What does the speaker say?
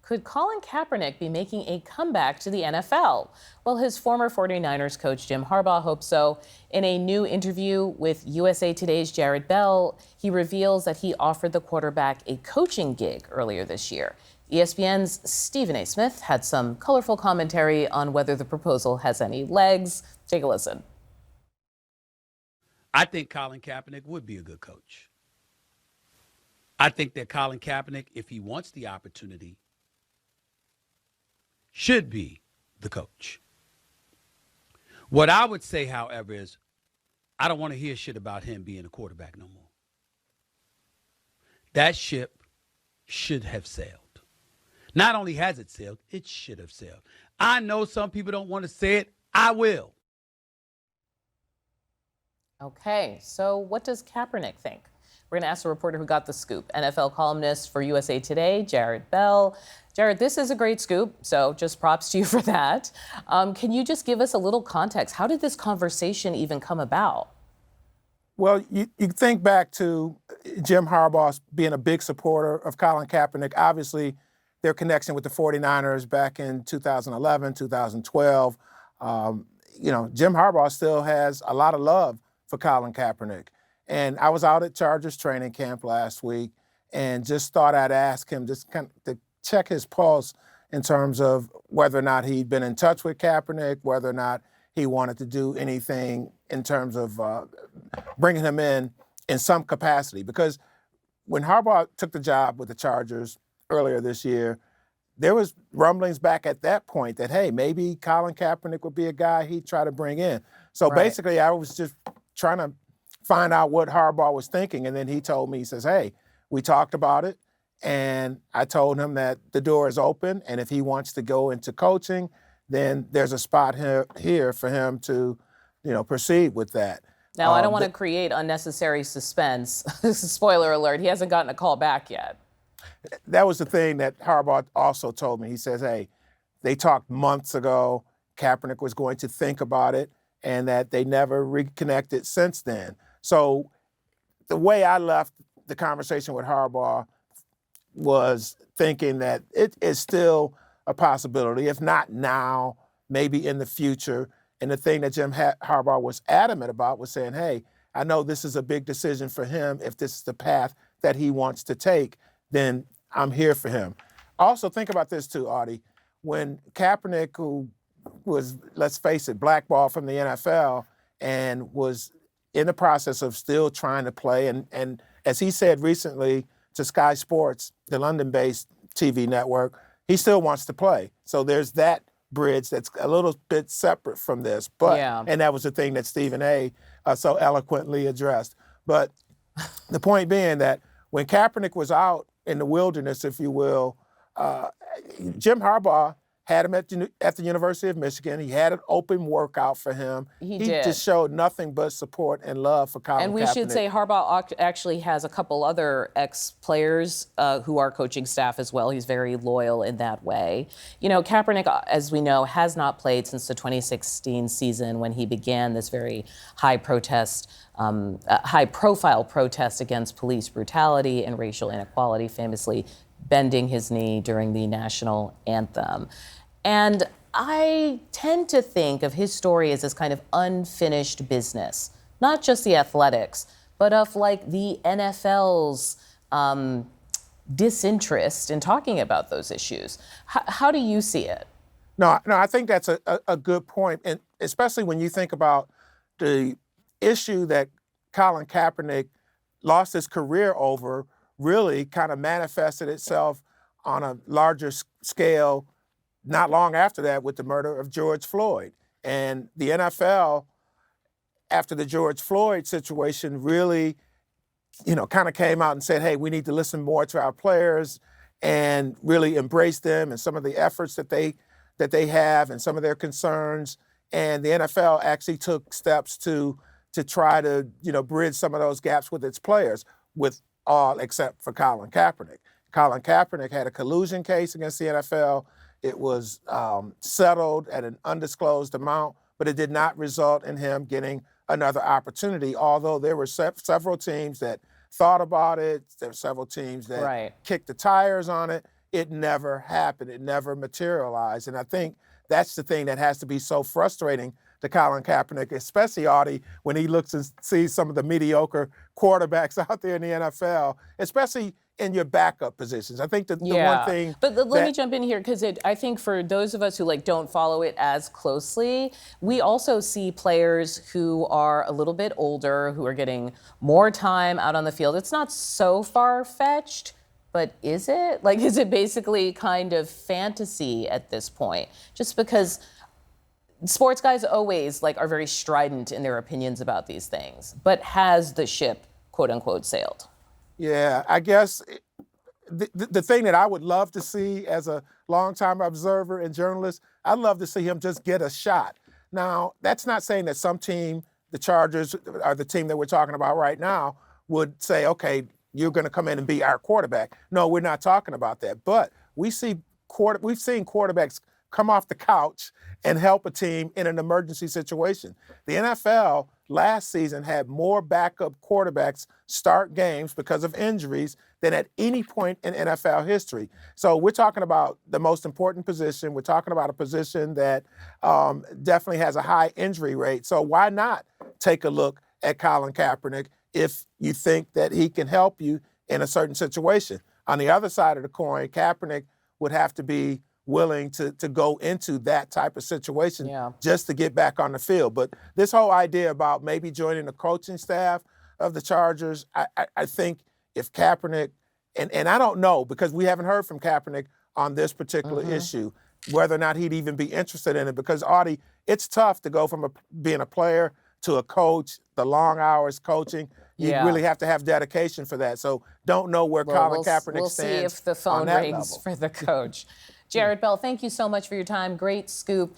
Could Colin Kaepernick be making a comeback to the NFL? Well, his former 49ers coach Jim Harbaugh hopes so. In a new interview with USA Today's Jared Bell, he reveals that he offered the quarterback a coaching gig earlier this year. ESPN's Stephen A. Smith had some colorful commentary on whether the proposal has any legs. Take a listen. I think Colin Kaepernick would be a good coach. I think that Colin Kaepernick, if he wants the opportunity, should be the coach. What I would say, however, is I don't want to hear shit about him being a quarterback no more. That ship should have sailed. Not only has it sailed, it should have sailed. I know some people don't want to say it. I will. Okay, so what does Kaepernick think? We're going to ask the reporter who got the scoop, NFL columnist for USA Today, Jared Bell. Jared, this is a great scoop, so just props to you for that. Can you just give us a little context? How did this conversation even come about? Well, you think back to Jim Harbaugh being a big supporter of Colin Kaepernick. Obviously, their connection with the 49ers back in 2011, 2012. Jim Harbaugh still has a lot of love for Colin Kaepernick. And I was out at Chargers training camp last week and just thought I'd ask him just kind of to check his pulse in terms of whether or not he'd been in touch with Kaepernick, whether or not he wanted to do anything in terms of bringing him in some capacity. Because when Harbaugh took the job with the Chargers earlier this year, there was rumblings back at that point that, hey, maybe Colin Kaepernick would be a guy he'd try to bring in. So basically, I was just trying to find out what Harbaugh was thinking. And then he told me, he says, hey, we talked about it. And I told him that the door is open. And if he wants to go into coaching, then there's a spot here for him to, proceed with that. Now, I don't want to create unnecessary suspense. Spoiler alert, he hasn't gotten a call back yet. That was the thing that Harbaugh also told me. He says, hey, they talked months ago. Kaepernick was going to think about it and that they never reconnected since then. So the way I left the conversation with Harbaugh was thinking that it is still a possibility, if not now, maybe in the future. And the thing that Jim Harbaugh was adamant about was saying, hey, I know this is a big decision for him. If this is the path that he wants to take, then I'm here for him. Also, think about this too, Audie. When Kaepernick, who was, let's face it, blackballed from the NFL and was in the process of still trying to play, and as he said recently to Sky Sports, the London-based TV network, he still wants to play. So there's that bridge that's a little bit separate from this. But and that was the thing that Stephen A. So eloquently addressed. But the point being that when Kaepernick was out in the wilderness, if you will, Jim Harbaugh had him at the University of Michigan. He had an open workout for him. He did. Just showed nothing but support and love for Colin Kaepernick. And we should say Harbaugh actually has a couple other ex-players who are coaching staff as well. He's very loyal in that way. Kaepernick, as we know, has not played since the 2016 season when he began this very high-profile protest against police brutality and racial inequality, famously bending his knee during the national anthem. And I tend to think of his story as this kind of unfinished business, not just the athletics, but of like the NFL's disinterest in talking about those issues. How do you see it? No, I think that's a good point, and especially when you think about the issue that Colin Kaepernick lost his career over really kind of manifested itself on a larger scale not long after that with the murder of George Floyd. And the NFL, after the George Floyd situation, really, kind of came out and said, hey, we need to listen more to our players and really embrace them and some of the efforts that they have and some of their concerns. And the NFL actually took steps to try to, bridge some of those gaps with its players, with all except for Colin Kaepernick. Colin Kaepernick had a collusion case against the NFL. It was settled at an undisclosed amount, but it did not result in him getting another opportunity, although there were several teams that thought about it. There were several teams that kicked the tires on it. it never happened. It never materialized. And I think that's the thing that has to be so frustrating to Colin Kaepernick, especially Audie, when he looks and sees some of the mediocre quarterbacks out there in the NFL, especially in your backup positions. I think the one thing. But let me jump in here because I think for those of us who don't follow it as closely, we also see players who are a little bit older, who are getting more time out on the field. It's not so far-fetched. But is it? Is it basically kind of fantasy at this point? Just because sports guys always are very strident in their opinions about these things. But has the ship, quote unquote, sailed? Yeah, I guess the thing that I would love to see as a longtime observer and journalist, I'd love to see him just get a shot. Now, that's not saying that some team, the Chargers are the team that we're talking about right now, would say, okay, you're going to come in and be our quarterback. No, we're not talking about that. But we've seen quarterbacks come off the couch and help a team in an emergency situation. The NFL last season had more backup quarterbacks start games because of injuries than at any point in NFL history. So we're talking about the most important position. We're talking about a position that definitely has a high injury rate. So why not take a look at Colin Kaepernick if you think that he can help you in a certain situation? On the other side of the coin, Kaepernick would have to be willing to go into that type of situation just to get back on the field. But this whole idea about maybe joining the coaching staff of the Chargers, I think if Kaepernick, and I don't know because we haven't heard from Kaepernick on this particular issue, whether or not he'd even be interested in it. Because, Audie, it's tough to go from being a player to a coach, the long hours coaching. You really have to have dedication for that. So don't know where Colin Kaepernick we'll stands. See if the phone rings level. for the coach. Jarrett Bell, thank you so much for your time. Great scoop.